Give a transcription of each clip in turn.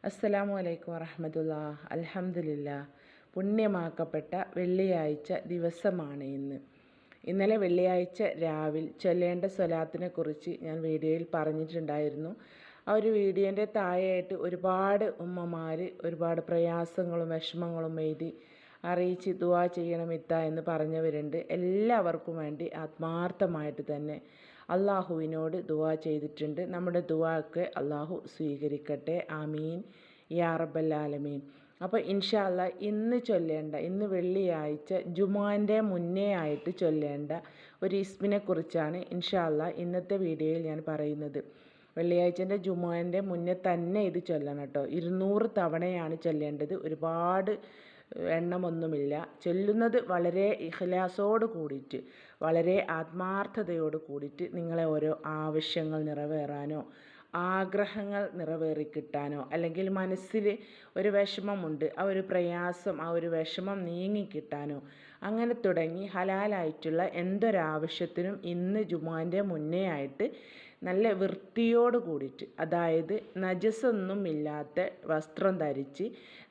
അസ്സലാമു അലൈക്കും വറഹ്മത്തുള്ളാഹി. അൽഹംദുലില്ലാ. പുണ്യമാക്കപ്പെട്ട വെള്ളിയാഴ്ച ദിവസമാണ് ഇന്ന്. ഇന്നലെ വെള്ളിയാഴ്ച രാവിലെ ചൊല്ലേണ്ട സ്വലാത്തിനെ കുറിച്ച് ഞാൻ വീഡിയോയിൽ പറഞ്ഞിട്ടുണ്ടായിരുന്നു. ആ ഒരു വീഡിയോൻ്റെ താഴെയായിട്ട് ഒരുപാട് ഉമ്മമാർ ഒരുപാട് പ്രയാസങ്ങളും വിഷമങ്ങളും എഴുതി അറിയിച്ച് ദുആ ചെയ്യണം എന്ന് പറഞ്ഞവരുണ്ട്. എല്ലാവർക്കും വേണ്ടി ആത്മാർത്ഥമായിട്ട് തന്നെ അള്ളാഹുവിനോട് ദുആ ചെയ്തിട്ടുണ്ട്. നമ്മുടെ ദുആക്ക് അള്ളാഹു സ്വീകരിക്കട്ടെ. ആമീൻ യാ റബ്ബൽ ആലമീൻ. അപ്പോൾ ഇൻഷാ അല്ലാ ഇന്ന് വെള്ളിയാഴ്ച ജുമുഅൻ്റെ മുന്നേ ആയിട്ട് ചൊല്ലേണ്ട ഒരു ഇസ്മിനെ കുറിച്ചാണ് ഇൻഷാ അല്ലാ ഇന്നത്തെ വീഡിയോയിൽ ഞാൻ പറയുന്നത്. വെള്ളിയാഴ്ചൻ്റെ ജുമുഅൻ്റെ മുന്നേ തന്നെ ഇത് ചൊല്ലണം കേട്ടോ. 200 തവണയാണ് ചൊല്ലേണ്ടത്. ഒരുപാട് എണ്ണമൊന്നുമില്ല. ചൊല്ലുന്നത് വളരെ ഇഖ്ലാസോട് കൂടിയിട്ട് വളരെ ആത്മാർത്ഥതയോട് കൂടിയിട്ട് നിങ്ങളെ ഓരോ ആവശ്യങ്ങൾ നിറവേറാനോ ആഗ്രഹങ്ങൾ നിറവേറിക്കിട്ടാനോ അല്ലെങ്കിൽ മനസ്സിൽ ഒരു വിഷമമുണ്ട്, ആ ഒരു പ്രയാസം ആ ഒരു വിഷമം നീങ്ങിക്കിട്ടാനോ അങ്ങനെ തുടങ്ങി ഹലാലായിട്ടുള്ള എന്തൊരാവശ്യത്തിനും ഇന്ന് ജുമുഅൻ്റെ മുന്നേ ആയിട്ട് നല്ല വൃത്തിയോട് കൂടിയിട്ട്, അതായത് നജസ്സൊന്നും ഇല്ലാത്ത വസ്ത്രം ധരിച്ച്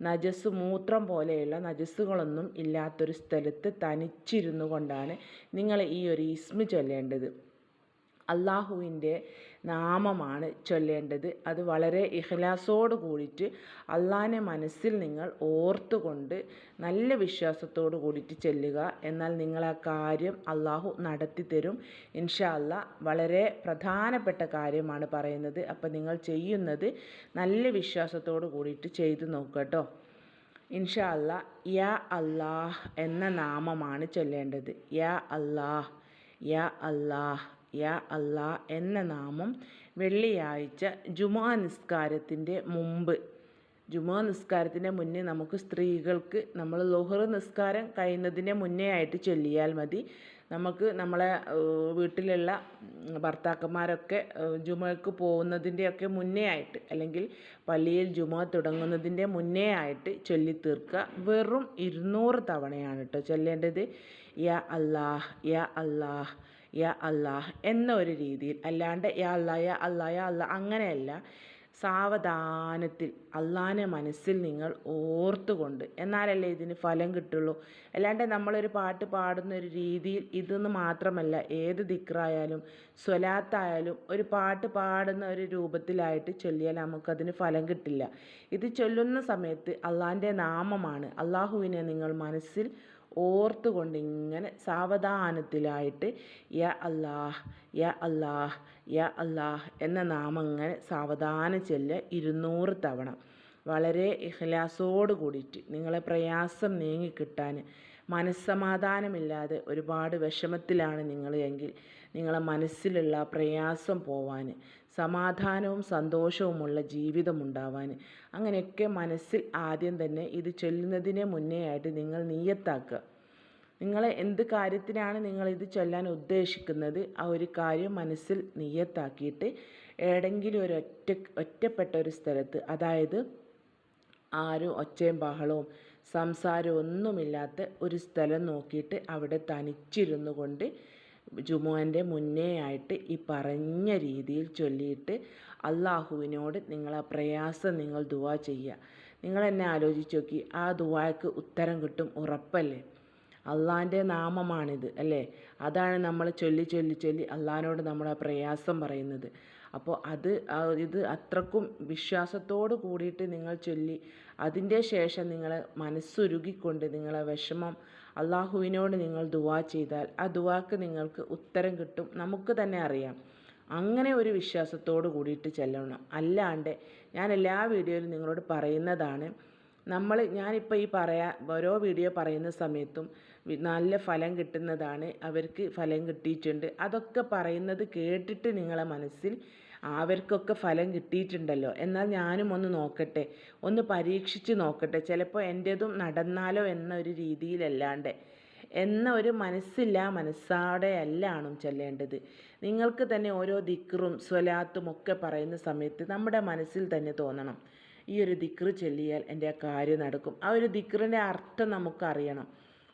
നജസ് മൂത്രം പോലെയുള്ള നജസ്സുകളൊന്നും ഇല്ലാത്തൊരു സ്ഥലത്ത് തനിച്ചിരുന്നു കൊണ്ടാണ് നിങ്ങൾ ഈ ഒരു ഇസ്മ ചൊല്ലേണ്ടത്. അള്ളാഹുവിൻ്റെ നാമമാണ് ചൊല്ലേണ്ടത്. അത് വളരെ ഇഖ്ലാസോട് കൂടിയിട്ട് അള്ളാഹിനെ മനസ്സിൽ നിങ്ങൾ ഓർത്തുകൊണ്ട് നല്ല വിശ്വാസത്തോട് കൂടിയിട്ട് ചൊല്ലുക. എന്നാൽ നിങ്ങളാ കാര്യം അള്ളാഹു നടത്തി തരും ഇൻഷാ അല്ലാ. വളരെ പ്രധാനപ്പെട്ട കാര്യമാണ് പറയുന്നത്. അപ്പോൾ നിങ്ങൾ ചെയ്യുന്നത് നല്ല വിശ്വാസത്തോട് കൂടിയിട്ട് ചെയ്തു നോക്കുക കേട്ടോ. ഇൻഷാ അല്ലാ. യാ അല്ലാഹ് എന്ന നാമമാണ് ചൊല്ലേണ്ടത്. യാ അല്ലാഹ്, യാ അല്ലാഹ്, യാ അല്ലാ എന്ന നാമം വെള്ളിയാഴ്ച ജുമുഅ നിസ്കാരത്തിൻ്റെ മുന്നേ നമുക്ക് സ്ത്രീകൾക്ക് നമ്മൾ ളുഹർ നിസ്കാരം കഴിയുന്നതിൻ്റെ മുന്നേ ആയിട്ട് ചൊല്ലിയാൽ മതി. നമുക്ക് നമ്മളെ വീട്ടിലുള്ള ഭർത്താക്കന്മാരൊക്കെ ജുമുഅക്ക് പോകുന്നതിൻ്റെയൊക്കെ മുന്നേ ആയിട്ട് അല്ലെങ്കിൽ പള്ളിയിൽ ജുമുഅ തുടങ്ങുന്നതിൻ്റെ മുന്നേ ആയിട്ട് ചൊല്ലി തീർക്കുക. വെറും 200 തവണയാണ് കേട്ടോ ചൊല്ലേണ്ടത്. യാ അല്ലാഹ്, യാ അല്ലാഹ്, യാ അല്ലാഹ് എന്ന ഒരു രീതിയിൽ, അല്ലാണ്ട് യാ അല്ലാ യാ അല്ലാ യാ അല്ലാ അങ്ങനെയല്ല. സാവധാനത്തിൽ അള്ളാഹിനെ മനസ്സിൽ നിങ്ങൾ ഓർത്തുകൊണ്ട് എന്നാലല്ലേ ഇതിന് ഫലം കിട്ടുള്ളൂ. അല്ലാണ്ട് നമ്മളൊരു പാട്ട് പാടുന്ന ഒരു രീതിയിൽ ഇതൊന്ന് മാത്രമല്ല, ഏത് ദിക്റായാലും സ്വലാത്തായാലും ഒരു പാട്ട് പാടുന്ന ഒരു രൂപത്തിലായിട്ട് ചൊല്ലിയാൽ നമുക്കതിന് ഫലം കിട്ടില്ല. ഇത് ചൊല്ലുന്ന സമയത്ത് അള്ളാഹിൻ്റെ നാമമാണ്. അള്ളാഹുവിനെ നിങ്ങൾ മനസ്സിൽ ഓർത്തുകൊണ്ട് ഇങ്ങനെ സാവധാനത്തിലായിട്ട് യാ അല്ലാഹ്, യാ അല്ലാഹ്, യാ അല്ലാഹ് എന്ന നാമം ഇങ്ങനെ സാവധാനം ചൊല്ലുക 200 തവണ. വളരെ ഇഖ്ലാസോട് കൂടിയിട്ട് നിങ്ങളെ പ്രയാസം നീങ്ങിക്കിട്ടാൻ, മനസ്സമാധാനമില്ലാതെ ഒരുപാട് വിഷമത്തിലാണ് നിങ്ങൾ എങ്കിൽ നിങ്ങളെ മനസ്സിലുള്ള പ്രയാസം പോവാൻ, സമാധാനവും സന്തോഷവുമുള്ള ജീവിതം ഉണ്ടാവാൻ, അങ്ങനെയൊക്കെ മനസ്സിൽ ആദ്യം തന്നെ ഇത് ചൊല്ലുന്നതിന് മുന്നേ ആയിട്ട് നിങ്ങൾ നിയ്യത്താക്കുക. നിങ്ങളെ എന്ത് കാര്യത്തിനാണ് നിങ്ങളിത് ചൊല്ലാൻ ഉദ്ദേശിക്കുന്നത് ആ ഒരു കാര്യം മനസ്സിൽ നിയ്യത്താക്കിയിട്ട് ഏതെങ്കിലും ഒരു ഒറ്റപ്പെട്ട ഒരു സ്ഥലത്ത്, അതായത് ആരും ഒച്ചയും ബഹളവും സംസാരവും ഒന്നുമില്ലാത്ത ഒരു സ്ഥലം നോക്കിയിട്ട് അവിടെ തനിച്ചിരുന്നു കൊണ്ട് ജുമുഅൻ്റെ മുന്നേ ആയിട്ട് ഈ പറഞ്ഞ രീതിയിൽ ചൊല്ലിയിട്ട് അള്ളാഹുവിനോട് നിങ്ങളെ പ്രയാസം നിങ്ങൾ ദുആ ചെയ്യുക. നിങ്ങൾ എന്നെ ആലോചിച്ച് നോക്കി, ആ ദുആക്ക് ഉത്തരം കിട്ടും ഉറപ്പല്ലേ? അള്ളാഹിൻ്റെ നാമമാണിത് അല്ലേ? അതാണ് നമ്മൾ ചൊല്ലി ചൊല്ലി ചൊല്ലി അള്ളാഹിനോട് നമ്മളെ പ്രയാസം പറയുന്നത്. അപ്പോൾ ഇത് അത്രക്കും വിശ്വാസത്തോട് കൂടിയിട്ട് നിങ്ങൾ ചൊല്ലി അതിൻ്റെ ശേഷം നിങ്ങളെ മനസ്സുരുകിക്കൊണ്ട് നിങ്ങളെ വിഷമം അള്ളാഹുവിനോട് നിങ്ങൾ ദുആ ചെയ്താൽ ആ ദുആക്ക് നിങ്ങൾക്ക് ഉത്തരം കിട്ടും. നമുക്ക് തന്നെ അറിയാം. അങ്ങനെ ഒരു വിശ്വാസത്തോട് കൂടിയിട്ട് ചെല്ലണം. അല്ലാണ്ട് ഞാൻ എല്ലാ വീഡിയോയിലും നിങ്ങളോട് പറയുന്നതാണ്, ഞാനിപ്പോൾ ഓരോ വീഡിയോ പറയുന്ന സമയത്തും നല്ല ഫലം കിട്ടുന്നതാണ്, അവർക്ക് ഫലം കിട്ടിയിട്ടുണ്ട്, അതൊക്കെ പറയുന്നത് കേട്ടിട്ട് നിങ്ങളെ മനസ്സിൽ അവർക്കൊക്കെ ഫലം കിട്ടിയിട്ടുണ്ടല്ലോ, എന്നാൽ ഞാനും ഒന്ന് നോക്കട്ടെ, ഒന്ന് പരീക്ഷിച്ച് നോക്കട്ടെ, ചിലപ്പോൾ എൻ്റേതും നടന്നാലോ എന്നൊരു രീതിയിലല്ലാണ്ട് എന്ന ഒരു മനസ്സാടെ അല്ലാണ് ചെല്ലേണ്ടത്. നിങ്ങൾക്ക് തന്നെ ഓരോ ദിക്റും സ്വലാത്തും ഒക്കെ പറയുന്ന സമയത്ത് നമ്മുടെ മനസ്സിൽ തന്നെ തോന്നണം, ഈ ഒരു ദിക്റ് ചൊല്ലിയാൽ എൻ്റെ ആ കാര്യം നടക്കും. ആ ഒരു ദിക്റിൻ്റെ അർത്ഥം നമുക്കറിയണം.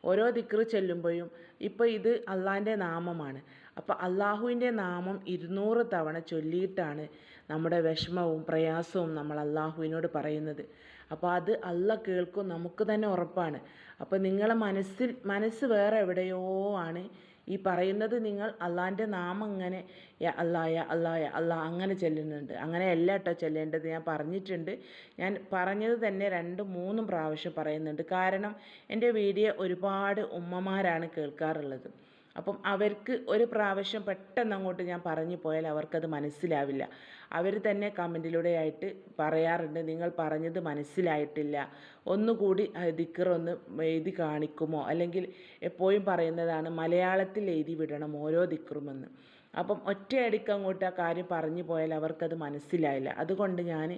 ഓരോ ദിക്റ് ചൊല്ലുമ്പോഴും ഇപ്പോൾ ഇത് അള്ളാഹിൻ്റെ നാമമാണ്. അപ്പോൾ അള്ളാഹുവിൻ്റെ നാമം 200 തവണ ചൊല്ലിയിട്ടാണ് നമ്മുടെ വിഷമവും പ്രയാസവും നമ്മൾ അള്ളാഹുവിനോട് പറയുന്നത്. അപ്പോൾ അത് അള്ളാഹ് കേൾക്കും, നമുക്ക് തന്നെ ഉറപ്പാണ്. അപ്പോൾ നിങ്ങളെ മനസ്സ് വേറെ എവിടെയോ ആണ്. ഈ പറയുന്നത് നിങ്ങൾ അള്ളാഹിൻ്റെ നാമം ഇങ്ങനെ യാ അല്ലാ യാ അല്ലാ യാ അല്ലാ അങ്ങനെ ചെല്ലുന്നുണ്ട്. അങ്ങനെയല്ല കേട്ടോ ചെല്ലേണ്ടത്. ഞാൻ പറഞ്ഞിട്ടുണ്ട്. ഞാൻ പറഞ്ഞത് തന്നെ 2-3 പ്രാവശ്യം പറയുന്നുണ്ട്. കാരണം എൻ്റെ വീഡിയോ ഒരുപാട് ഉമ്മമാരാണ് കേൾക്കാറുള്ളത്. അപ്പം അവർക്ക് ഒരു പ്രാവശ്യം പെട്ടെന്ന് അങ്ങോട്ട് ഞാൻ പറഞ്ഞു പോയാൽ അവർക്കത് മനസ്സിലാവില്ല. അവർ തന്നെ കമൻറ്റിലൂടെ ആയിട്ട് പറയാറുണ്ട്, നിങ്ങൾ പറഞ്ഞത് മനസ്സിലായിട്ടില്ല, ഒന്നുകൂടി ദിക്റൊന്ന് എഴുതി കാണിക്കുമോ, അല്ലെങ്കിൽ എപ്പോഴും പറയുന്നതാണ് മലയാളത്തിൽ എഴുതി വിടണം ഓരോ ദിക്റുമെന്ന്. അപ്പം ഒറ്റയടിക്ക് അങ്ങോട്ട് ആ കാര്യം പറഞ്ഞു പോയാൽ അവർക്കത് മനസ്സിലായില്ല. അതുകൊണ്ട് ഞാൻ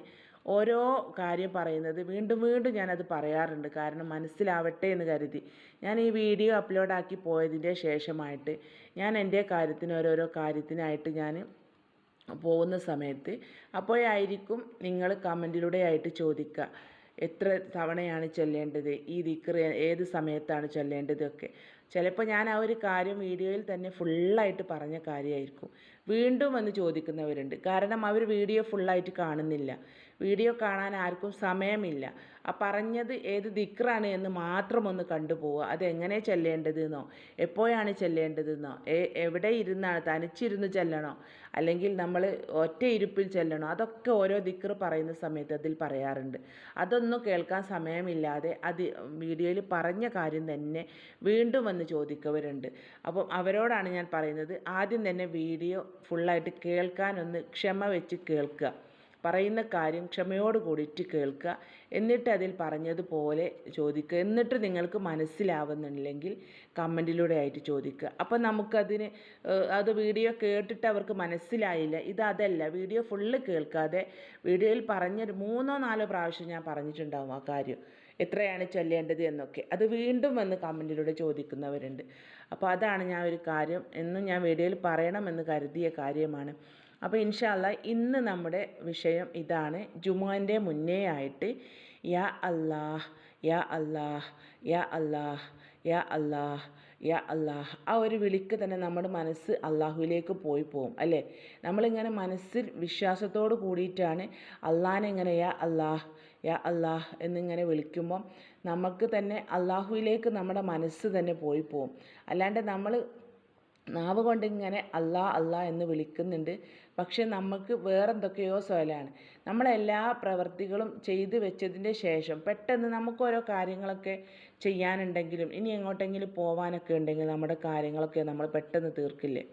ഓരോ കാര്യം പറയുന്നത് വീണ്ടും വീണ്ടും ഞാനത് പറയാറുണ്ട്. കാരണം മനസ്സിലാവട്ടെ എന്ന് കരുതി. ഞാൻ ഈ വീഡിയോ അപ്ലോഡാക്കി പോയതിൻ്റെ ശേഷമായിട്ട് ഞാൻ എൻ്റെ കാര്യത്തിന് ഓരോരോ കാര്യത്തിനായിട്ട് ഞാൻ പോകുന്ന സമയത്ത് അപ്പോഴായിരിക്കും നിങ്ങൾ കമൻറ്റിലൂടെ ആയിട്ട് ചോദിക്കുക, എത്ര തവണയാണ് ചൊല്ലേണ്ടത്, ഈ ദിക്ർ ഏത് സമയത്താണ് ചൊല്ലേണ്ടതൊക്കെ. ചിലപ്പോൾ ഞാൻ ആ ഒരു കാര്യം വീഡിയോയിൽ തന്നെ ഫുള്ളായിട്ട് പറഞ്ഞ കാര്യമായിരിക്കും. വീണ്ടും വന്ന് ചോദിക്കുന്നവരുണ്ട്. കാരണം അവർ വീഡിയോ ഫുള്ളായിട്ട് കാണുന്നില്ല. വീഡിയോ കാണാൻ ആർക്കും സമയമില്ല. ആ പറഞ്ഞത് ഏത് ദിക്റാണ് എന്ന് മാത്രം ഒന്ന് കണ്ടുപോവുക. അതെങ്ങനെ ചെല്ലേണ്ടതെന്നോ എപ്പോഴാണ് ചെല്ലേണ്ടതെന്നോ എവിടെ ഇരുന്നാണ്, തനിച്ചിരുന്ന് ചെല്ലണോ അല്ലെങ്കിൽ നമ്മൾ ഒറ്റ ഇരുപ്പിൽ ചെല്ലണോ, അതൊക്കെ ഓരോ ദിക്ർ പറയുന്ന സമയത്ത് അതിൽ പറയാറുണ്ട്. അതൊന്നും കേൾക്കാൻ സമയമില്ലാതെ വീഡിയോയിൽ പറഞ്ഞ കാര്യം തന്നെ വീണ്ടും വന്ന് ചോദിക്കുന്നവരുണ്ട്. അപ്പം അവരോടാണ് ഞാൻ പറയുന്നത്, ആദ്യം തന്നെ വീഡിയോ ഫുള്ളായിട്ട് കേൾക്കാനൊന്ന് ക്ഷമ വെച്ച് കേൾക്കുക. പറയുന്ന കാര്യം ക്ഷമയോട് കൂടിയിട്ട് കേൾക്കുക. എന്നിട്ട് അതിൽ പറഞ്ഞതുപോലെ ചോദിക്കുക. എന്നിട്ട് നിങ്ങൾക്ക് മനസ്സിലാവുന്നില്ലെങ്കിൽ കമൻറ്റിലൂടെ ആയിട്ട് ചോദിക്കുക. അപ്പം നമുക്കതിന് അത് വീഡിയോ കേട്ടിട്ട് അവർക്ക് മനസ്സിലായില്ല, അതല്ല, വീഡിയോ ഫുള്ള് കേൾക്കാതെ വീഡിയോയിൽ പറഞ്ഞൊരു 3-4 പ്രാവശ്യം ഞാൻ പറഞ്ഞിട്ടുണ്ടാവും ആ കാര്യം എത്രയാണ് ചൊല്ലേണ്ടത് എന്നൊക്കെ. അത് വീണ്ടും വന്ന് കമൻറ്റിലൂടെ ചോദിക്കുന്നവരുണ്ട്. അപ്പോൾ അതാണ് ഞാൻ ഒരു കാര്യം എന്നും ഞാൻ വീഡിയോയിൽ പറയണമെന്ന് കരുതിയ കാര്യമാണ്. അപ്പോൾ ഇൻഷാ അല്ലാഹ് ഇന്ന് നമ്മുടെ വിഷയം ഇതാണ്. ജുമുഅൻ്റെ മുന്നേ ആയിട്ട് യാ അല്ലാഹ് യാ അല്ലാഹ് യാ അല്ലാഹ് യാ അല്ലാഹ് യാ അല്ലാഹ്, ആ ഒരു വിളിക്ക് തന്നെ നമ്മുടെ മനസ്സ് അള്ളാഹുവിലേക്ക് പോകും അല്ലേ. നമ്മളിങ്ങനെ മനസ്സിൽ വിശ്വാസത്തോട് കൂടിയിട്ടാണ് അള്ളാഹിനെ ഇങ്ങനെ യാ അല്ലാഹ് യാ അല്ലാഹ് എന്നിങ്ങനെ വിളിക്കുമ്പം നമുക്ക് തന്നെ അള്ളാഹുവിലേക്ക് നമ്മുടെ മനസ്സ് തന്നെ പോകും. അല്ലാണ്ട് നമ്മൾ നാവ് കൊണ്ട് ഇങ്ങനെ അല്ലാ അല്ലാ എന്ന് വിളിക്കുന്നുണ്ട്, പക്ഷെ നമുക്ക് വേറെന്തൊക്കെയോ സ്വലാണ്. നമ്മളെല്ലാ പ്രവൃത്തികളും ചെയ്തു വെച്ചതിൻ്റെ ശേഷം പെട്ടെന്ന് നമുക്ക് ഓരോ കാര്യങ്ങളൊക്കെ ചെയ്യാനുണ്ടെങ്കിലും ഇനി എങ്ങോട്ടെങ്കിലും പോകാനൊക്കെ ഉണ്ടെങ്കിൽ നമ്മുടെ കാര്യങ്ങളൊക്കെ നമ്മൾ പെട്ടെന്ന് തീർക്കില്ലേ.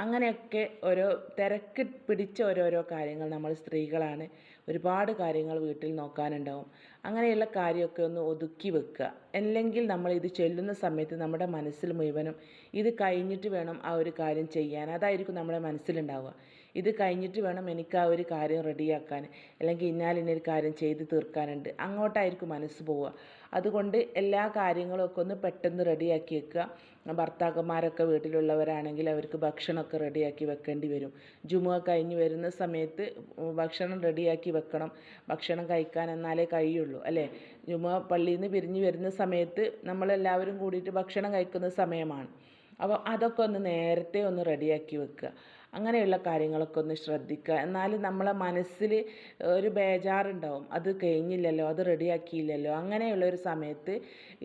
അങ്ങനെയൊക്കെ ഓരോ തിരക്ക് പിടിച്ച ഓരോരോ കാര്യങ്ങൾ, നമ്മൾ സ്ത്രീകളാണ്, ഒരുപാട് കാര്യങ്ങൾ വീട്ടിൽ നോക്കാനുണ്ടാവും. അങ്ങനെയുള്ള കാര്യമൊക്കെ ഒന്ന് ഒതുക്കി വെക്കുക. അല്ലെങ്കിൽ നമ്മൾ ഇത് ചൊല്ലുന്ന സമയത്ത് നമ്മുടെ മനസ്സിൽ മുഴുവനും ഇത് കഴിഞ്ഞിട്ട് വേണം ആ ഒരു കാര്യം ചെയ്യാൻ, അതായിരിക്കും നമ്മുടെ മനസ്സിലുണ്ടാവുക. ഇത് കഴിഞ്ഞിട്ട് വേണം എനിക്ക് ആ ഒരു കാര്യം റെഡിയാക്കാൻ, അല്ലെങ്കിൽ ഇന്നൊരു കാര്യം ചെയ്ത് തീർക്കാനുണ്ട്, അങ്ങോട്ടായിരിക്കും മനസ്സ് പോവുക. അതുകൊണ്ട് എല്ലാ കാര്യങ്ങളും ഒക്കെ ഒന്ന് പെട്ടെന്ന് റെഡിയാക്കി വെക്കുക. ഭർത്താക്കന്മാരൊക്കെ വീട്ടിലുള്ളവരാണെങ്കിൽ അവർക്ക് ഭക്ഷണമൊക്കെ റെഡിയാക്കി വെക്കേണ്ടി വരും. ജുമുഅ കഴിഞ്ഞ് വരുന്ന സമയത്ത് ഭക്ഷണം റെഡിയാക്കി വെക്കണം. ഭക്ഷണം കഴിക്കാൻ എന്നാലേ കഴിയുള്ളൂ അല്ലേ. ജുമുഅ പള്ളിയിൽ നിന്ന് പിരിഞ്ഞ് വരുന്ന സമയത്ത് നമ്മളെല്ലാവരും കൂടിയിട്ട് ഭക്ഷണം കഴിക്കുന്ന സമയമാണ്. അപ്പോൾ അതൊക്കെ ഒന്ന് നേരത്തെ ഒന്ന് റെഡിയാക്കി വെക്കുക. അങ്ങനെയുള്ള കാര്യങ്ങളൊക്കെ ഒന്ന് ശ്രദ്ധിക്കുക. എന്നാലും നമ്മളെ മനസ്സിൽ ഒരു ബേജാറുണ്ടാവും, അത് കഴിഞ്ഞില്ലല്ലോ, അത് റെഡിയാക്കിയില്ലല്ലോ. അങ്ങനെയുള്ളൊരു സമയത്ത്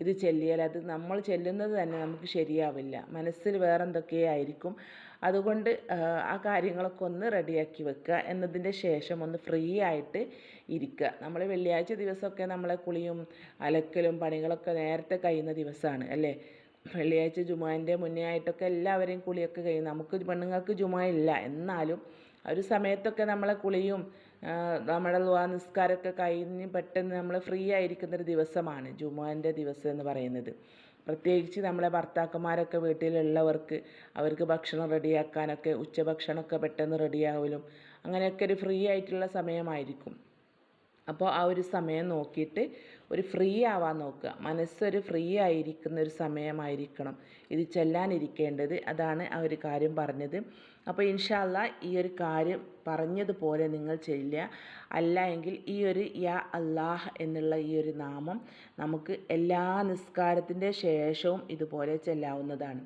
ഇത് ചെല്ലിയാൽ അത് നമ്മൾ ചെല്ലുന്നത് തന്നെ നമുക്ക് ശരിയാവില്ല, മനസ്സിൽ വേറെന്തൊക്കെയായിരിക്കും. അതുകൊണ്ട് ആ കാര്യങ്ങളൊക്കെ ഒന്ന് റെഡിയാക്കി വെക്കുക. എന്നതിൻ്റെ ശേഷം ഒന്ന് ഫ്രീ ആയിട്ട് ഇരിക്കുക. നമ്മൾ വെള്ളിയാഴ്ച ദിവസമൊക്കെ നമ്മളെ കുളിയും അലക്കലും പണികളൊക്കെ നേരത്തെ കഴിയുന്ന ദിവസമാണ് അല്ലേ. വെള്ളിയാഴ്ച ജുമുഅൻ്റെ മുന്നേ ആയിട്ടൊക്കെ എല്ലാവരെയും കുളിയൊക്കെ കഴിയും. നമുക്ക് പെണ്ണുങ്ങൾക്ക് ജുമുഅ ഇല്ല, എന്നാലും ഒരു സമയത്തൊക്കെ നമ്മളെ കുളിയും നമ്മുടെ നിസ്കാരമൊക്കെ കഴിഞ്ഞ് പെട്ടെന്ന് നമ്മൾ ഫ്രീ ആയിരിക്കുന്നൊരു ദിവസമാണ് ജുമുഅൻ്റെ ദിവസം എന്ന് പറയുന്നത്. പ്രത്യേകിച്ച് നമ്മളെ ഭർത്താക്കന്മാരൊക്കെ വീട്ടിലുള്ളവർക്ക് അവർക്ക് ഭക്ഷണം റെഡിയാക്കാനൊക്കെ ഉച്ചഭക്ഷണമൊക്കെ പെട്ടെന്ന് റെഡിയാവലും അങ്ങനെയൊക്കെ ഒരു ഫ്രീ ആയിട്ടുള്ള സമയമായിരിക്കും. അപ്പോൾ ആ ഒരു സമയം നോക്കിയിട്ട് ഒരു ഫ്രീ ആവാൻ നോക്കുക. മനസ്സൊരു ഫ്രീ ആയിരിക്കുന്ന ഒരു സമയമായിരിക്കണം ഇത് ചെല്ലാനിരിക്കേണ്ടത്. അതാണ് ആ ഒരു കാര്യം പറഞ്ഞത്. അപ്പോൾ ഇൻഷാ അല്ലാഹ് ഈ ഒരു കാര്യം പറഞ്ഞതുപോലെ നിങ്ങൾ ചെല്ലുക. അല്ല എങ്കിൽ ഈ ഒരു യാ അല്ലാഹ് എന്നുള്ള ഈ ഒരു നാമം നമുക്ക് എല്ലാ നിസ്കാരത്തിൻ്റെ ശേഷവും ഇതുപോലെ ചെല്ലാവുന്നതാണ്.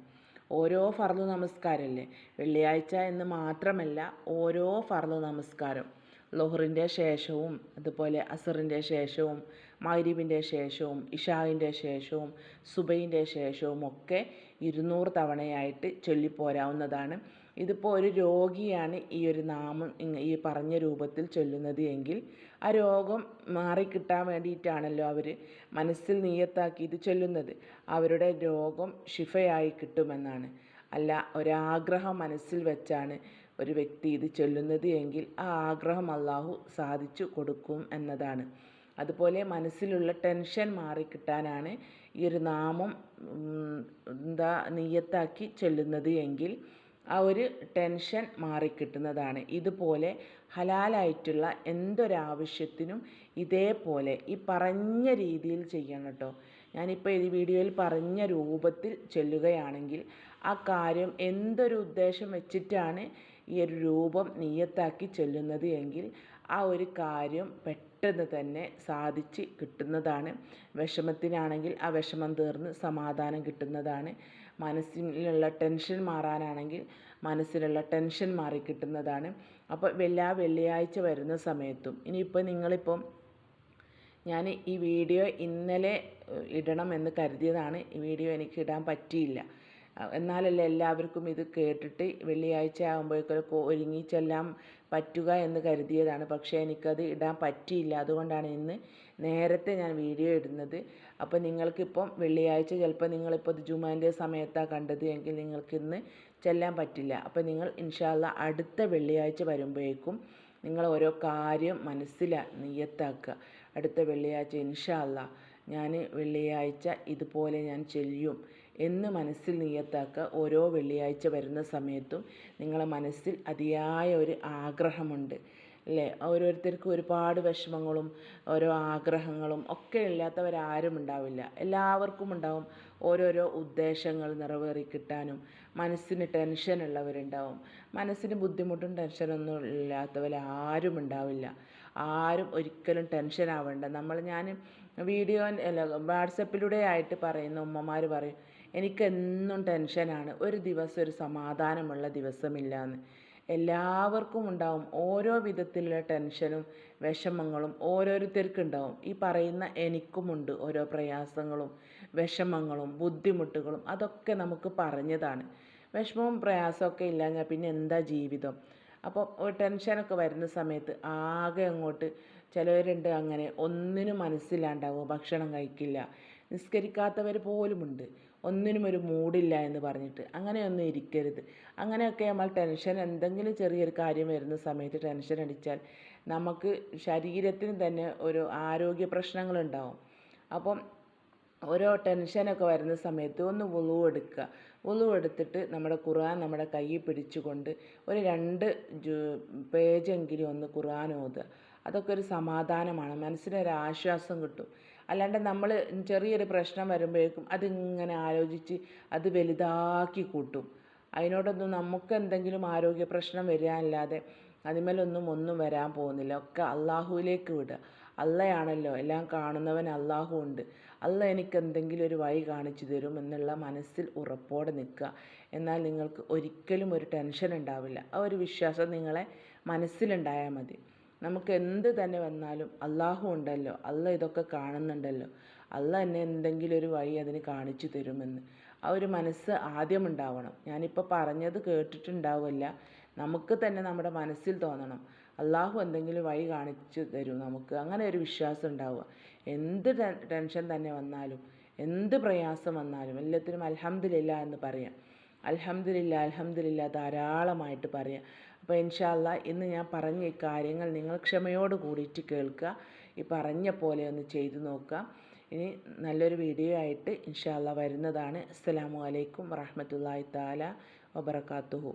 ഓരോ ഫർള് നമസ്കാരമല്ലേ, വെള്ളിയാഴ്ച എന്ന് മാത്രമല്ല ഓരോ ഫർള് നമസ്കാരം ളുഹറിൻ്റെ ശേഷവും അതുപോലെ അസറിൻ്റെ ശേഷവും മഗ്‌രിബിൻ്റെ ശേഷവും ഇശാഇൻ്റെ ശേഷവും സുബഹിൻ്റെ ശേഷവും ഒക്കെ 200 തവണയായിട്ട് ചൊല്ലിപ്പോരാവുന്നതാണ്. ഇതിപ്പോൾ ഒരു രോഗിയാണ് ഈ ഒരു നാമം ഈ പറഞ്ഞ രൂപത്തിൽ ചൊല്ലുന്നത് എങ്കിൽ ആ രോഗം മാറിക്കിട്ടാൻ വേണ്ടിയിട്ടാണല്ലോ അവർ മനസ്സിൽ നിയ്യത്താക്കി ഇത് ചൊല്ലുന്നത്. അവരുടെ രോഗം ശിഫയായി കിട്ടുമെന്നാണ്. അല്ല ഒരാഗ്രഹം മനസ്സിൽ വെച്ചാണ് ഒരു വ്യക്തി ഇത് ചൊല്ലുന്നത് എങ്കിൽ ആ ആഗ്രഹം അള്ളാഹു സാധിച്ചു കൊടുക്കും എന്നതാണ്. അതുപോലെ മനസ്സിലുള്ള ടെൻഷൻ മാറിക്കിട്ടാനാണ് ഈ ഒരു നാമം നിയ്യത്താക്കി ചൊല്ലുന്നത് എങ്കിൽ ആ ഒരു ടെൻഷൻ മാറിക്കിട്ടുന്നതാണ്. ഇതുപോലെ ഹലാലായിട്ടുള്ള എന്തൊരാവശ്യത്തിനും ഇതേപോലെ ഈ പറഞ്ഞ രീതിയിൽ ചെയ്യണം കേട്ടോ. ഞാനിപ്പോൾ ഈ വീഡിയോയിൽ പറഞ്ഞ രൂപത്തിൽ ചൊല്ലുകയാണെങ്കിൽ ആ കാര്യം എന്തൊരു ഉദ്ദേശം വെച്ചിട്ടാണ് ഈ ഒരു രൂപം നിയ്യത്താക്കി ചൊല്ലുന്നത് എങ്കിൽ ആ ഒരു കാര്യം പെട്ടെന്ന് തന്നെ സാധിച്ച് കിട്ടുന്നതാണ്. വിഷമത്തിനാണെങ്കിൽ ആ വിഷമം തീർന്ന് സമാധാനം കിട്ടുന്നതാണ്. മനസ്സിലുള്ള ടെൻഷൻ മാറാനാണെങ്കിൽ മനസ്സിലുള്ള ടെൻഷൻ മാറിക്കിട്ടുന്നതാണ്. അപ്പോൾ വെള്ളിയാഴ്ച വരുന്ന സമയത്തും നിങ്ങളിപ്പം ഞാൻ ഈ വീഡിയോ ഇന്നലെ ഇടണമെന്ന് കരുതിയതാണ്. ഈ വീഡിയോ എനിക്ക് ഇടാൻ പറ്റിയില്ല. എന്നാലല്ലേ എല്ലാവർക്കും ഇത് കേട്ടിട്ട് വെള്ളിയാഴ്ച ആകുമ്പോഴേക്കൊക്കെ ഒരുങ്ങി ചെല്ലാൻ പറ്റുക എന്ന് കരുതിയതാണ്. പക്ഷേ എനിക്കത് ഇടാൻ പറ്റിയില്ല. അതുകൊണ്ടാണ് ഇന്ന് നേരത്തെ ഞാൻ വീഡിയോ ഇടുന്നത്. അപ്പോൾ നിങ്ങൾക്കിപ്പം വെള്ളിയാഴ്ച ചിലപ്പോൾ നിങ്ങളിപ്പോൾ ജുമാൻ്റെ സമയത്താണ് കണ്ടത് എങ്കിൽ നിങ്ങൾക്കിന്ന് ചെല്ലാൻ പറ്റില്ല. അപ്പോൾ നിങ്ങൾ ഇൻഷാ അല്ലാഹ് അടുത്ത വെള്ളിയാഴ്ച വരുമ്പോഴേക്കും നിങ്ങൾ ഓരോ കാര്യം മനസ്സിൽ നിയ്യത്താക്കുക. അടുത്ത വെള്ളിയാഴ്ച ഇൻഷാ അല്ലാഹ് ഞാൻ വെള്ളിയാഴ്ച ഇതുപോലെ ഞാൻ ചൊല്ലും എന്ന് മനസ്സിൽ നിയ്യത്താക്കുക. ഓരോ വെള്ളിയാഴ്ച വരുന്ന സമയത്തും നിങ്ങളുടെ മനസ്സിൽ അതിയായ ഒരു ആഗ്രഹമുണ്ട് അല്ലേ? ഓരോരുത്തർക്കും ഒരുപാട് വിഷമങ്ങളും ഓരോ ആഗ്രഹങ്ങളും ഒക്കെ ഇല്ലാത്തവരാരും ഉണ്ടാവില്ല. എല്ലാവർക്കും ഉണ്ടാവും ഓരോരോ ഉദ്ദേശങ്ങൾ നിറവേറി കിട്ടാനും. മനസ്സിന് ടെൻഷൻ ഉള്ളവരുണ്ടാവും. മനസ്സിന് ബുദ്ധിമുട്ടും ടെൻഷനൊന്നും ഇല്ലാത്തവരാരും ഉണ്ടാവില്ല. ആരും ഒരിക്കലും ടെൻഷൻ ആവേണ്ട. ഞാൻ വീഡിയോ വാട്സപ്പിലൂടെ ആയിട്ട് പറയുന്ന ഉമ്മമാർ പറയും, എനിക്കെന്നും ടെൻഷനാണ്, ഒരു ദിവസം ഒരു സമാധാനമുള്ള ദിവസമില്ല എന്ന്. എല്ലാവർക്കും ഉണ്ടാവും ഓരോ വിധത്തിലുള്ള ടെൻഷനും വിഷമങ്ങളും ഓരോരുത്തർക്കുണ്ടാവും. ഈ പറയുന്ന എനിക്കുമുണ്ട് ഓരോ പ്രയാസങ്ങളും വിഷമങ്ങളും ബുദ്ധിമുട്ടുകളും. അതൊക്കെ നമുക്ക് പറഞ്ഞതാണ്. വിഷമവും പ്രയാസമൊക്കെ ഇല്ലാഞ്ഞാൽ പിന്നെ എന്താ ജീവിതം? അപ്പോൾ ടെൻഷനൊക്കെ വരുന്ന സമയത്ത് ആകെ അങ്ങോട്ട് ചിലവരുണ്ട് അങ്ങനെ ഒന്നിനും മനസ്സില്ലാണ്ടാവും, ഭക്ഷണം കഴിക്കില്ല, നിസ്കരിക്കാത്തവർ പോലുമുണ്ട്, ഒന്നിനും ഒരു മൂഡില്ല എന്ന് പറഞ്ഞിട്ട്. അങ്ങനെയൊന്നും ഇരിക്കരുത്. അങ്ങനെയൊക്കെ നമ്മൾ ടെൻഷൻ എന്തെങ്കിലും ചെറിയൊരു കാര്യം വരുന്ന സമയത്ത് ടെൻഷൻ അടിച്ചാൽ നമുക്ക് ശരീരത്തിന് തന്നെ ഒരു ആരോഗ്യ പ്രശ്നങ്ങളുണ്ടാവും. അപ്പം ഓരോ ടെൻഷനൊക്കെ വരുന്ന സമയത്ത് ഒന്ന് വുളു എടുക്കുക. വുളു എടുത്തിട്ട് നമ്മുടെ ഖുർആൻ നമ്മുടെ കയ്യിൽ പിടിച്ചുകൊണ്ട് ഒരു 2 പേജെങ്കിലും ഒന്ന് ഖുർആൻ ഓതുക. അതൊക്കെ ഒരു സമാധാനമാണ്, മനസ്സിനൊരു ആശ്വാസം കിട്ടും. അല്ലാണ്ട് നമ്മൾ ചെറിയൊരു പ്രശ്നം വരുമ്പോഴേക്കും അതിങ്ങനെ ആലോചിച്ച് അത് വലുതാക്കി കൂട്ടും. അതിനോടൊന്നും നമുക്ക് എന്തെങ്കിലും ആരോഗ്യ പ്രശ്നം വരാനല്ലാതെ ഒന്നും വരാൻ പോകുന്നില്ല. ഒക്കെ അള്ളാഹുവിലേക്ക് വിടുക. അള്ളയാണല്ലോ എല്ലാം കാണുന്നവൻ, അള്ളാഹു ഉണ്ട്. അള്ള എനിക്ക് എന്തെങ്കിലും ഒരു വഴി കാണിച്ചു തരും എന്നുള്ള മനസ്സിൽ ഉറപ്പോടെ നിൽക്കുക. എന്നാൽ നിങ്ങൾക്ക് ഒരിക്കലും ഒരു ടെൻഷൻ ഉണ്ടാവില്ല. ആ ഒരു വിശ്വാസം നിങ്ങളെ മനസ്സിലുണ്ടായാൽ മതി. നമുക്ക് എന്ത് തന്നെ വന്നാലും അള്ളാഹു ഉണ്ടല്ലോ, അള്ള ഇതൊക്കെ കാണുന്നുണ്ടല്ലോ, അള്ള എന്നെ എന്തെങ്കിലും ഒരു വഴി അതിന് കാണിച്ചു തരുമെന്ന് ആ ഒരു മനസ്സ് ആദ്യം ഉണ്ടാവണം. ഞാനിപ്പോൾ പറഞ്ഞത് കേട്ടിട്ടുണ്ടാവില്ല, നമുക്ക് തന്നെ നമ്മുടെ മനസ്സിൽ തോന്നണം അള്ളാഹു എന്തെങ്കിലും വഴി കാണിച്ചു തരും നമുക്ക്. അങ്ങനെ ഒരു വിശ്വാസം ഉണ്ടാവുക. എന്ത് ടെൻഷൻ തന്നെ വന്നാലും എന്ത് പ്രയാസം വന്നാലും എല്ലാത്തിനും അൽഹംദുലില്ലാ എന്ന് പറയാം. അൽഹംദുലില്ലാ അൽഹംദുലില്ലാ ധാരാളമായിട്ട് പറയാം. അപ്പോൾ ഇൻഷാ അല്ലാഹ് ഇന്ന് ഞാൻ പറഞ്ഞ ഈ കാര്യങ്ങൾ നിങ്ങൾ ക്ഷമയോട് കൂടിയിട്ട് കേൾക്കുക. ഈ പറഞ്ഞ പോലെ ഒന്ന് ചെയ്തു നോക്കുക. ഇനി നല്ലൊരു വീഡിയോ ആയിട്ട് ഇൻഷാ അല്ലാഹ് വരുന്നതാണ്. അസ്സലാമു അലൈക്കും വറഹ്മത്തുള്ളാഹി തആല വബറകാതുഹു.